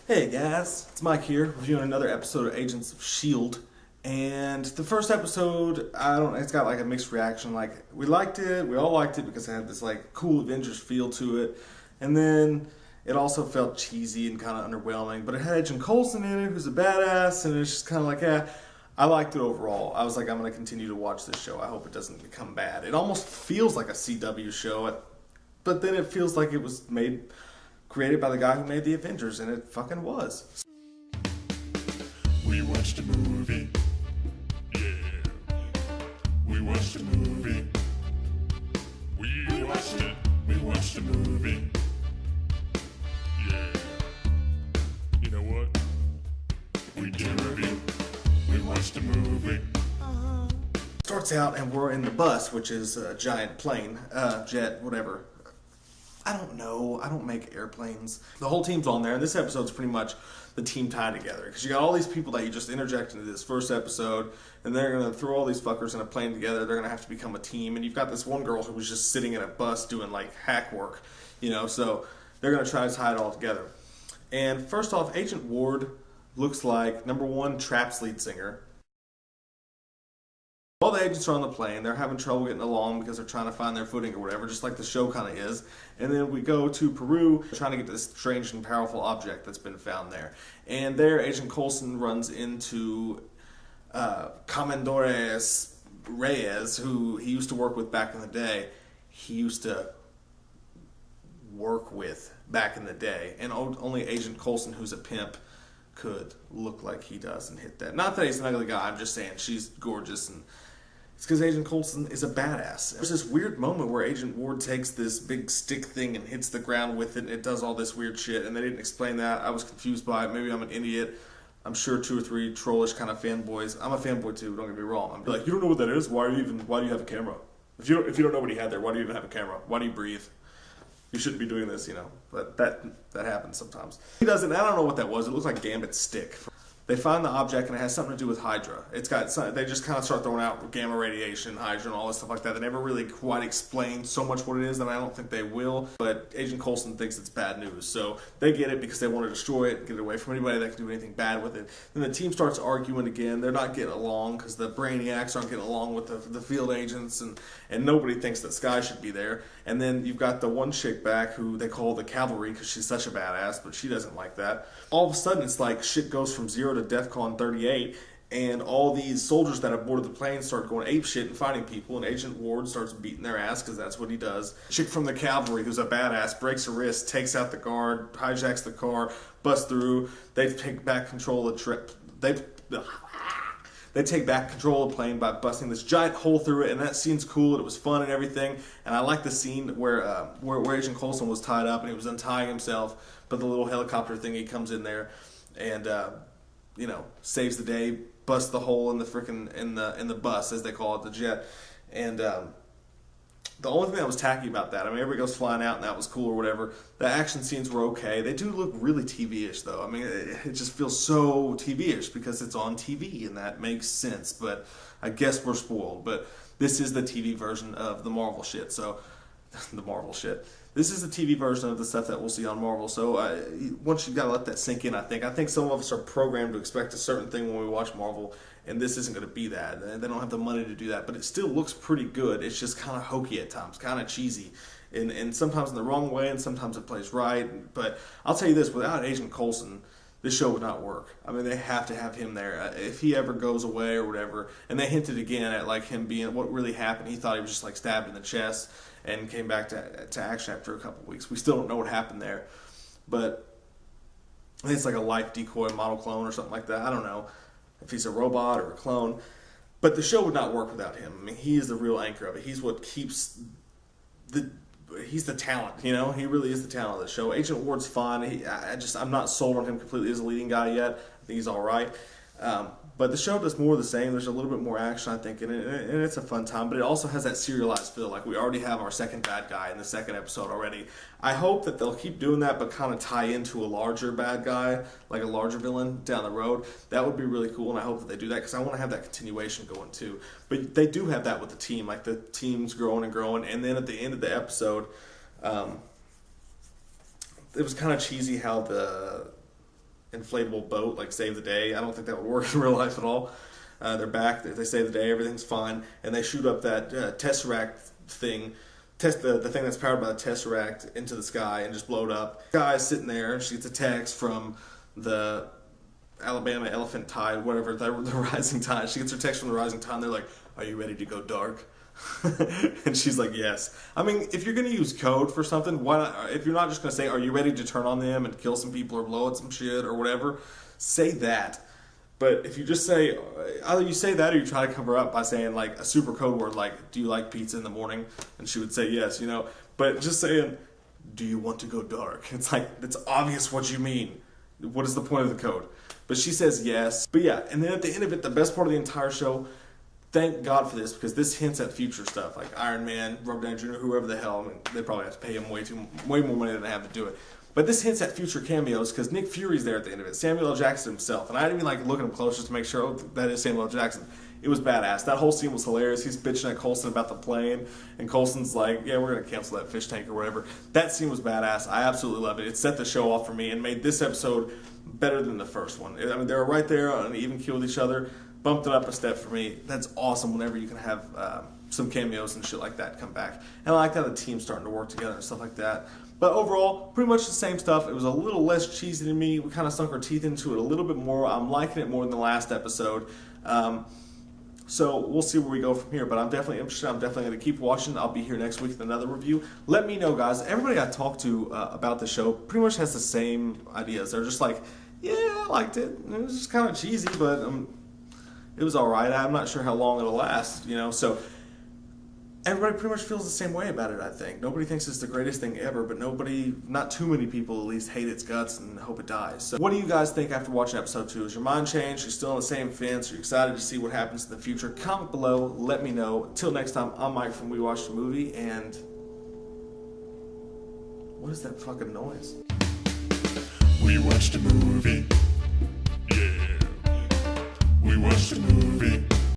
Hey guys, it's Mike here, reviewing another episode of Agents of S.H.I.E.L.D. And the first episode, it's got like a mixed reaction. Like, we liked it, we all liked it because it had this like cool Avengers feel to it. And then it also felt cheesy and kind of underwhelming. But it had Agent Coulson in it, who's a badass, and it's just kind of like, I liked it overall. I was like, I'm going to continue to watch this show. I hope it doesn't become bad. It almost feels like a CW show, but then it feels like it was created by the guy who made the Avengers, and it fucking was. We watched a movie. Yeah. We watched a movie. We watched it. We watched a movie. Yeah. You know what? We did a review. We watched a movie. Starts out and we're in the bus, which is a giant plane, jet, whatever. I don't know. I don't make airplanes. The whole team's on there, and this episode's pretty much the team tied together. Because you got all these people that you just interject into this first episode, and they're going to throw all these fuckers in a plane together. They're going to have to become a team. And you've got this one girl who was just sitting in a bus doing, like, hack work. So they're going to try to tie it all together. And first off, Agent Ward looks like, number one, Trap's lead singer. All the agents are on the plane. They're having trouble getting along because they're trying to find their footing or whatever, just like the show kind of is. And then we go to Peru, trying to get to this strange and powerful object that's been found there. And there, Agent Coulson runs into Commandores Reyes, who he used to work with back in the day. And only Agent Coulson, who's a pimp, could look like he does and hit that. Not that he's an ugly guy, I'm just saying she's gorgeous, and it's because Agent Coulson is a badass. There's this weird moment where Agent Ward takes this big stick thing and hits the ground with it, and it does all this weird shit, and they didn't explain that. I was confused by it. Maybe I'm an idiot. I'm sure 2 or 3 trollish kind of fanboys. I'm a fanboy too, don't get me wrong. I'm like, you don't know what that is? Why do you have a camera? If you don't know what he had there, why do you even have a camera? Why do you breathe? You shouldn't be doing this, But that happens sometimes. He doesn't. I don't know what that was. It looks like Gambit's stick. They find the object, and it has something to do with Hydra. They just kind of start throwing out gamma radiation, Hydra, and all this stuff like that. They never really quite explain so much what it is, and I don't think they will. But Agent Coulson thinks it's bad news, so they get it because they want to destroy it, get it away from anybody that can do anything bad with it. Then the team starts arguing again. They're not getting along because the Brainiacs aren't getting along with the field agents, and nobody thinks that Skye should be there. And then you've got the one chick back who they call the Cavalry because she's such a badass, but she doesn't like that. All of a sudden, it's like shit goes from 0 to DEFCON 38, and all these soldiers that have boarded the plane start going ape shit and fighting people, and Agent Ward starts beating their ass because that's what he does. Chick from the Cavalry, who's a badass, breaks her wrist, takes out the guard, hijacks the car, busts through. They take back control of the trip. They take back control of the plane by busting this giant hole through it, and that scene's cool. It was fun and everything, and I like the scene where Agent Coulson was tied up and he was untying himself, but the little helicopter thingy comes in there and saves the day, busts the hole in the frickin' in the bus, as they call it, the jet, and the only thing that was tacky about that, everybody goes flying out and that was cool or whatever. The action scenes were okay. They do look really TV-ish though. It just feels so TV-ish because it's on TV, and that makes sense. But I guess we're spoiled. But this is the TV version of the Marvel shit. So, the Marvel shit. This is the TV version of the stuff that we'll see on Marvel. So once you gotta let that sink in, I think some of us are programmed to expect a certain thing when we watch Marvel, and this isn't going to be that. They don't have the money to do that, but it still looks pretty good. It's just kind of hokey at times, kind of cheesy, and sometimes in the wrong way, and sometimes it plays right. But I'll tell you this, without Agent Coulson, this show would not work. They have to have him there. If he ever goes away or whatever, and they hinted again at like him being what really happened. He thought he was just like stabbed in the chest and came back to action after a couple weeks. We still don't know what happened there, but I think it's like a life decoy model clone or something like that. I don't know if he's a robot or a clone, but the show would not work without him. He is the real anchor of it. He's what keeps he's the talent, He really is the talent of the show. Agent Ward's fine. I'm not sold on him completely as a leading guy yet. I think he's all right. But the show does more of the same. There's a little bit more action, I think, and it's a fun time. But it also has that serialized feel. Like we already have our second bad guy in the second episode already. I hope that they'll keep doing that, but kind of tie into a larger bad guy, like a larger villain down the road. That would be really cool, and I hope that they do that because I want to have that continuation going too. But they do have that with the team. Like the team's growing and growing, and then at the end of the episode, it was kind of cheesy how inflatable boat, like save the day. I don't think that would work in real life at all. They're back. They save the day. Everything's fine, and they shoot up that Tesseract thing. Test the thing that's powered by the Tesseract into the sky and just blow it up. Guy's sitting there. She gets a text from the Alabama Elephant Tide, whatever, the Rising Tide. She gets her text from the Rising Tide, and they're like, "Are you ready to go dark?" And she's like, "Yes." I mean, if you're going to use code for something, why not? If you're not just going to say, "Are you ready to turn on them and kill some people or blow up some shit or whatever," say that. But if you just say, either you say that or you try to cover up by saying like a super code word like, "Do you like pizza in the morning?" And she would say yes, you know. But just saying, "Do you want to go dark?" It's like, it's obvious what you mean. What is the point of the code? But she says yes. But yeah, and then at the end of it, the best part of the entire show, thank God for this, because this hints at future stuff like Iron Man, Robert Downey Jr., whoever the hell. I mean, they probably have to pay him way more money than they have to do it. But this hints at future cameos because Nick Fury's there at the end of it. Samuel L. Jackson himself. And I didn't even like look at him close just to make sure, oh, that is Samuel L. Jackson. It was badass. That whole scene was hilarious. He's bitching at Coulson about the plane. And Coulson's like, "Yeah, we're going to cancel that fish tank or whatever." That scene was badass. I absolutely loved it. It set the show off for me and made this episode better than the first one. I mean, they were right there on an even keel with each other. Bumped it up a step for me. That's awesome whenever you can have some cameos and shit like that come back. And I like how the team's starting to work together and stuff like that. But overall, pretty much the same stuff. It was a little less cheesy to me. We kind of sunk our teeth into it a little bit more. I'm liking it more than the last episode. So we'll see where we go from here. But I'm definitely interested. I'm definitely going to keep watching. I'll be here next week with another review. Let me know, guys. Everybody I talked to about the show pretty much has the same ideas. They're just like, "Yeah, I liked it. It was just kind of cheesy, but it was all right. I'm not sure how long it'll last, you know." So everybody pretty much feels the same way about it, I think. Nobody thinks it's the greatest thing ever, but not too many people at least, hate its guts and hope it dies. So what do you guys think after watching episode 2? Is your mind changed? Are you still on the same fence? Are you excited to see what happens in the future? Comment below. Let me know. Till next time, I'm Mike from We Watched a Movie, and what is that fucking noise? We watched a movie. Yeah. We watched a movie.